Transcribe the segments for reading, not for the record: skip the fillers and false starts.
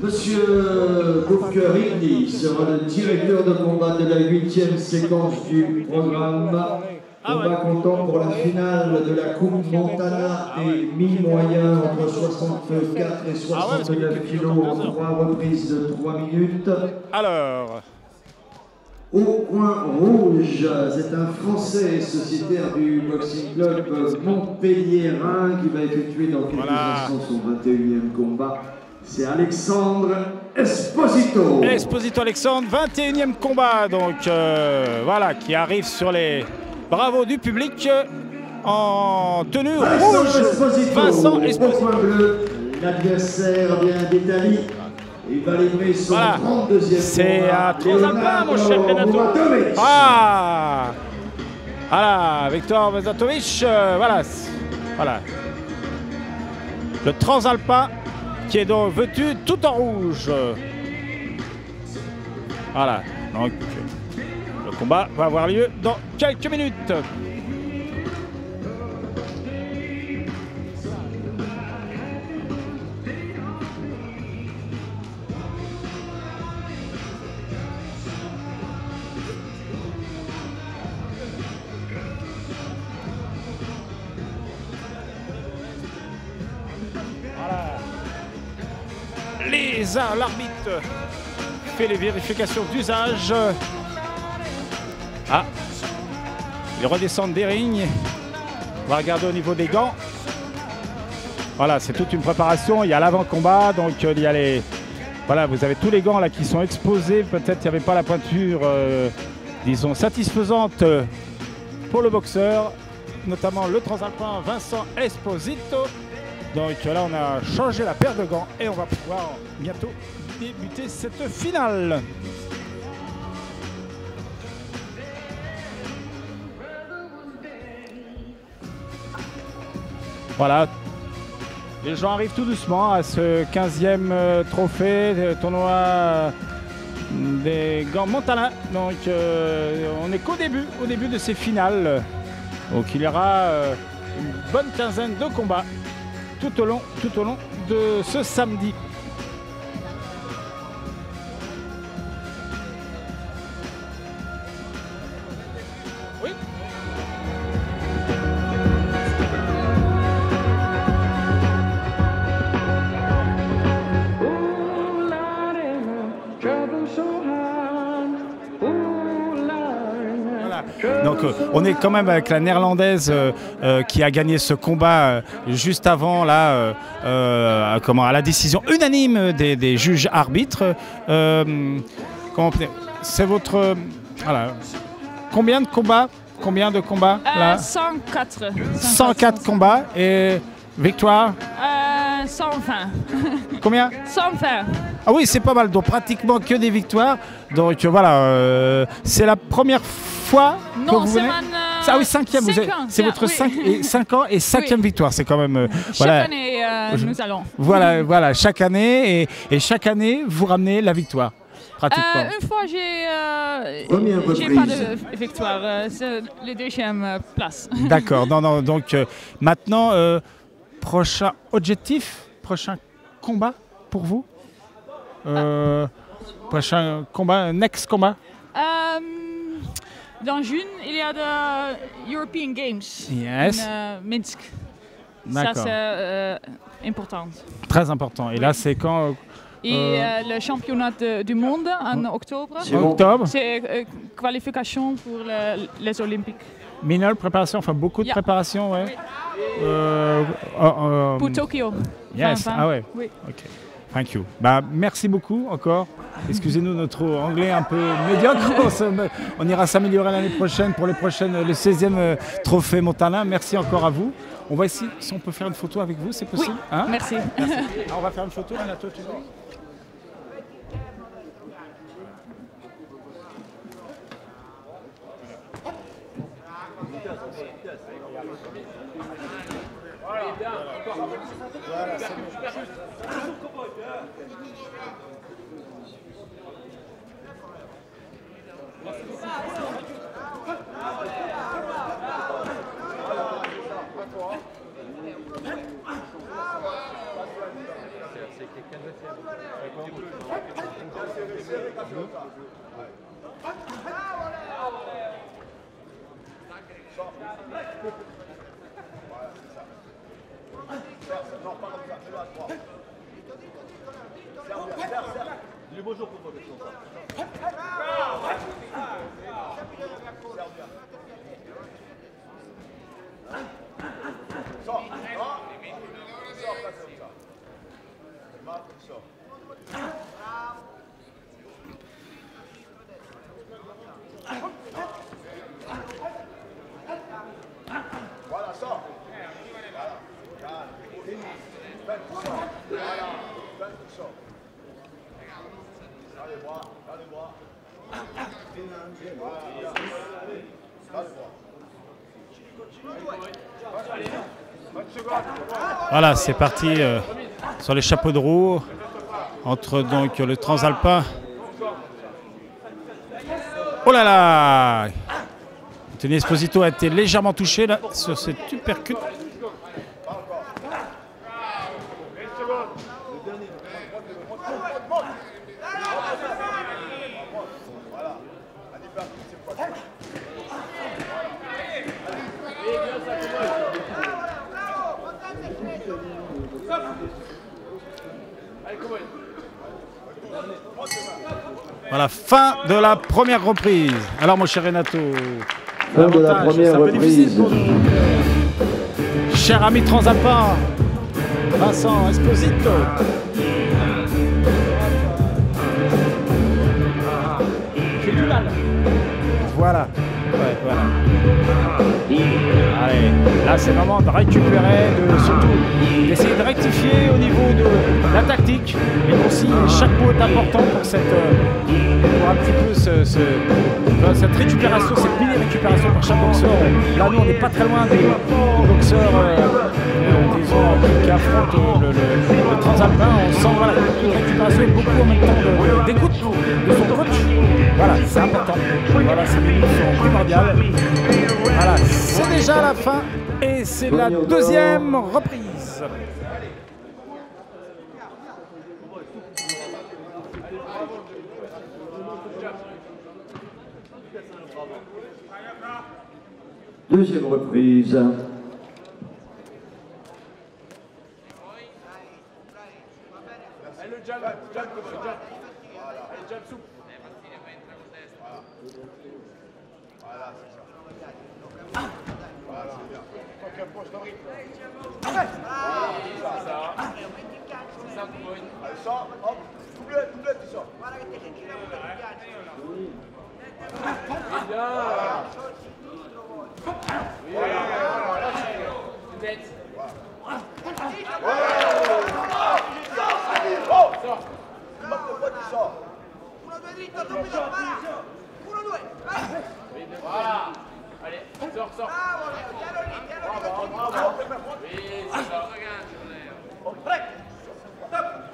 Monsieur Booker Indy sera le directeur de combat de la 8e séquence du programme. Combat comptant pour la finale de la Coupe Montana des mi-moyens entre 64 et 69 kilos en 3 reprises de 3 minutes. Alors, au coin rouge, c'est un Français sociétaire du Boxing Club Montpellier-Rhin qui va effectuer dans quelques instants son 21e combat. C'est Alexandre Esposito. Esposito Alexandre, 21e combat, donc voilà, qui arrive sur les bravos du public en tenue rouge. Vincent Esposito. L'adversaire vient d'Italie. Il va livrer son 32e combat. C'est à Transalpin, mon cher Renato. Ah, voilà, Victor Bezatovic, voilà. Le Transalpin qui est donc vêtu tout en rouge. Voilà, donc le combat va avoir lieu dans quelques minutes. L'arbitre fait les vérifications d'usage. Ah, ils redescendent des rings. On va regarder au niveau des gants. Voilà, c'est toute une préparation. Il y a l'avant-combat, donc il y a les... Voilà, vous avez tous les gants là qui sont exposés. Peut-être qu'il n'y avait pas la pointure, disons, satisfaisante pour le boxeur, notamment le Transalpin Vincent Esposito. Donc là, on a changé la paire de gants et on va pouvoir bientôt débuter cette finale. Voilà, les gens arrivent tout doucement à ce 15e trophée tournoi des gants Montana. Donc on n'est qu'au début de ces finales. Donc il y aura une bonne quinzaine de combats tout au long de ce samedi. Oui. Donc on est quand même avec la néerlandaise qui a gagné ce combat juste avant là, à la décision unanime des juges arbitres. C'est votre... voilà. Combien de combats là? 104. 104 combats et victoire 120. Combien? 120. Ah oui, c'est pas mal, donc pratiquement que des victoires. Donc voilà, c'est la première fois que vous venez. Ah oui, 5e, c'est votre 5 ans et 5e victoire, c'est quand même... Chaque année, nous allons. Voilà, chaque année, et chaque année, vous ramenez la victoire, pratiquement. Une fois, j'ai pas de victoire, c'est la deuxième place. D'accord, non, donc maintenant, prochain objectif, prochain combat pour vous, prochain combat, next combat. Dans juin, il y a de European Games in Minsk. Ça, c'est important. Très important. Et là, c'est quand Et le championnat du monde en octobre. C'est qualification pour les Olympiques. Minol, préparation, enfin beaucoup de préparation, ouais. Pour Tokyo. Yes, ah ouais. Oui. Okay. Thank you. Bah, merci beaucoup encore. Excusez-nous notre anglais un peu médiocre. On ira s'améliorer l'année prochaine pour le 16e trophée Montana. Merci encore à vous. On va essayer si on peut faire une photo avec vous, c'est possible? Oui, hein? Merci. Merci. Alors, on va faire une photo, Renato, tu veux? Voilà, c'est bon. Voilà, c'est parti sur les chapeaux de roue entre donc le Transalpin. Oh là là! Anthony Esposito a été légèrement touché là sur cette uppercut. Voilà, fin de la première reprise. Alors mon cher Renato, fin de la première reprise. Cher ami Transalpin, Vincent Esposito. J'ai du mal. Voilà. Ouais, voilà. Allez, là c'est le moment de récupérer, surtout d'essayer de rectifier au niveau de la tactique, mais aussi chaque mot est important pour pour un petit peu cette récupération, cette mini-récupération par chaque boxeur. Là nous on n'est pas très loin des boxeurs disons, qui affrontent le Transalpin. On sent voilà, une récupération et beaucoup en même temps d'écoute de son coach. Voilà, c'est important. Voilà, ces minutes sont primordiales. Voilà, c'est déjà la fin et c'est la deuxième reprise. Deuxième reprise.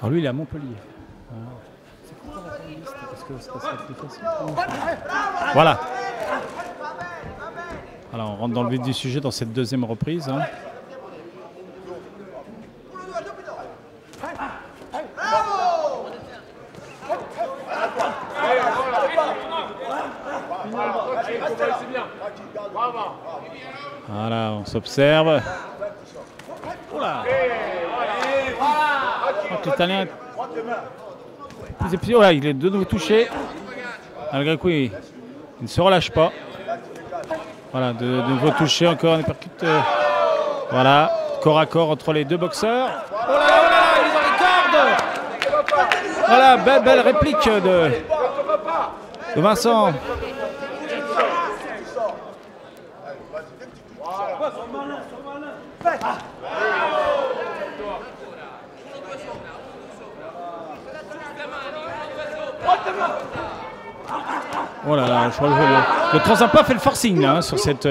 Alors lui il est à Montpellier. Voilà. Alors on rentre dans le vif du sujet dans cette deuxième reprise. Hein. Voilà, on s'observe. Oula. L'Italien voilà, il est de nouveau touché. Malgré quoi, il ne se relâche pas. Voilà, de nouveau touché, encore un uppercut. Voilà, corps à corps entre les deux boxeurs. Oh là là, ils ont les cordes. Voilà, belle réplique de Vincent. Oh là là, je crois que le Transalpin fait le forcing là, hein, sur cette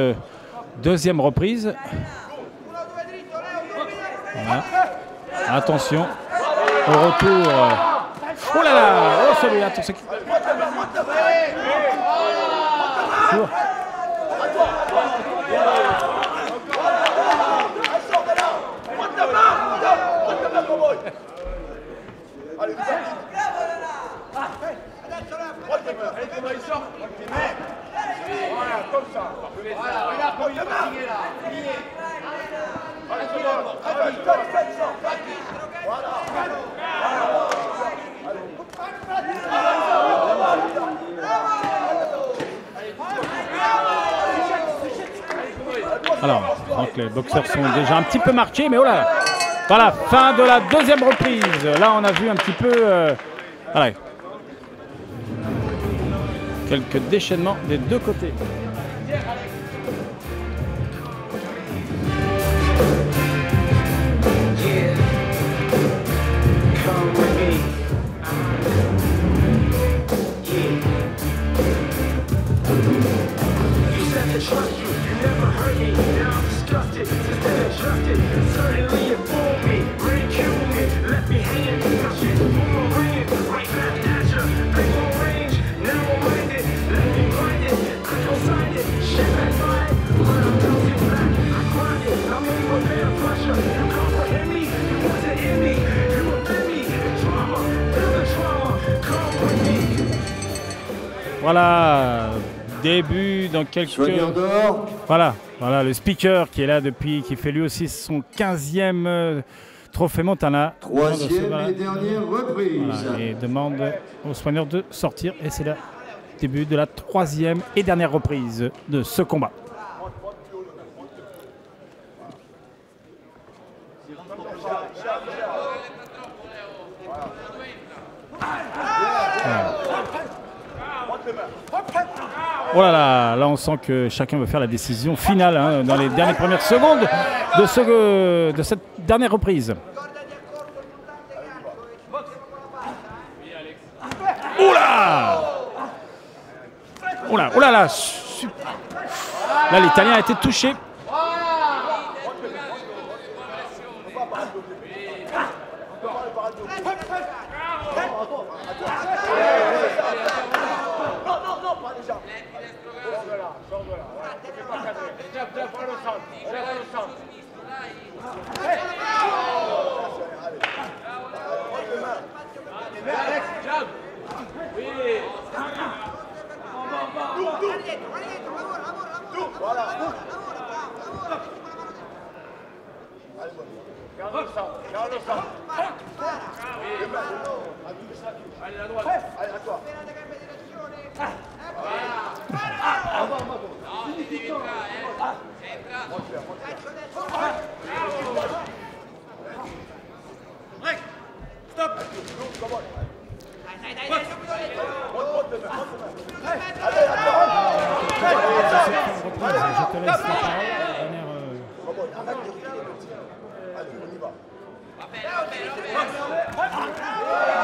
deuxième reprise. Voilà. Attention au retour. Oh là là, oh celui-là, attention. Alors, donc les boxeurs sont déjà un petit peu marqués, mais oh là, voilà, fin de la deuxième reprise. Là, on a vu un petit peu voilà, quelques déchaînements des deux côtés. Voilà, début dans quelques... Voilà, le speaker qui est là depuis, qui fait lui aussi son 15e trophée Montana. Troisième et dernière reprise. Voilà, et demande aux soigneurs de sortir. Et c'est le début de la troisième et dernière reprise de ce combat. Oh là là, là on sent que chacun veut faire la décision finale hein, dans les dernières premières secondes de cette dernière reprise. Oula! Oula, oula là! Là l'Italien a été touché.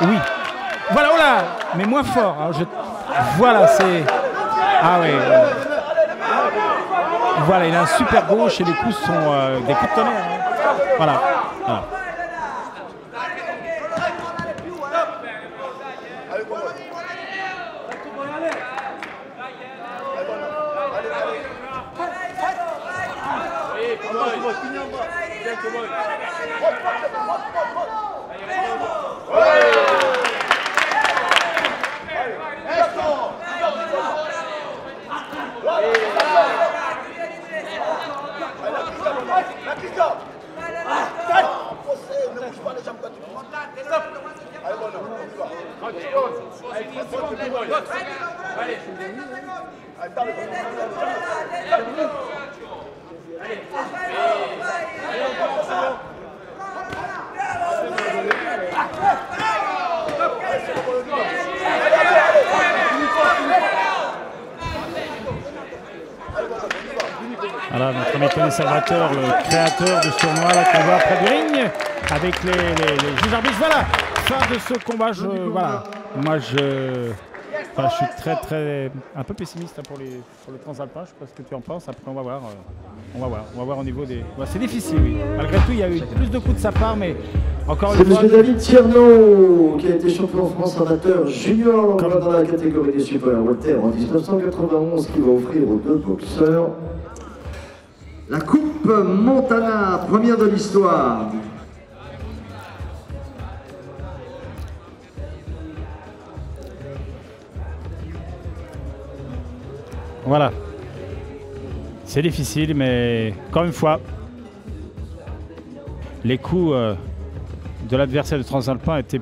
Oui, voilà, oh là, mais moins fort. Alors voilà, c'est... Ah oui. Voilà, il a un super gauche et les coups sont des coups de tonnerre. Hein. Voilà. Voilà. Voilà, notre ami Tony Salvatore, le créateur du tournoi, là qu'on voit près du ring, avec les juges arbitres. Voilà, fin de ce combat. Voilà, moi je suis très un peu pessimiste pour le transalpin. Je sais pas ce que tu en penses. Après on va voir au niveau des. Ouais, c'est difficile, oui. Malgré tout, il y a eu plus de coups de sa part, mais encore une fois. C'est M. David Tierno qui a été champion de France amateur junior dans la catégorie des super welter en 1991, qui va offrir aux deux boxeurs la Coupe Montana, première de l'histoire. Voilà. C'est difficile, mais encore une fois, les coups de l'adversaire de Transalpin étaient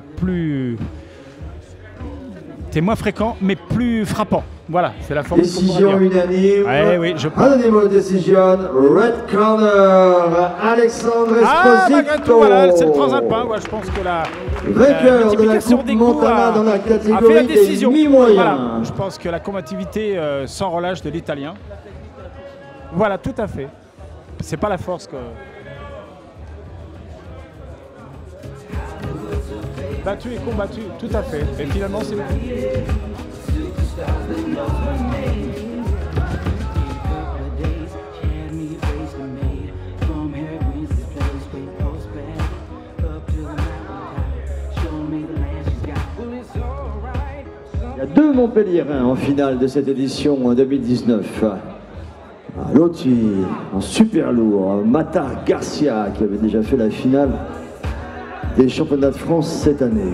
moins fréquents, mais plus frappants. Voilà, c'est la forme. Décision unanime. Oui, je pense. Unanimous decision, red corner, Alexandre Esposito. Malgré tout, voilà, c'est le Transalpin. Ouais, je pense que la vainqueur de la Coupe Montana dans la a fait la catégorie des décision. mi-moyens. Voilà, je pense que la combativité sans relâche de l'Italien. Voilà, tout à fait. C'est pas la force que. Battu et combattu, tout à fait. Et finalement, c'est. Il y a deux Montpelliérains en finale de cette édition 2019. L'autre en super lourd, Mata Garcia, qui avait déjà fait la finale des championnats de France cette année.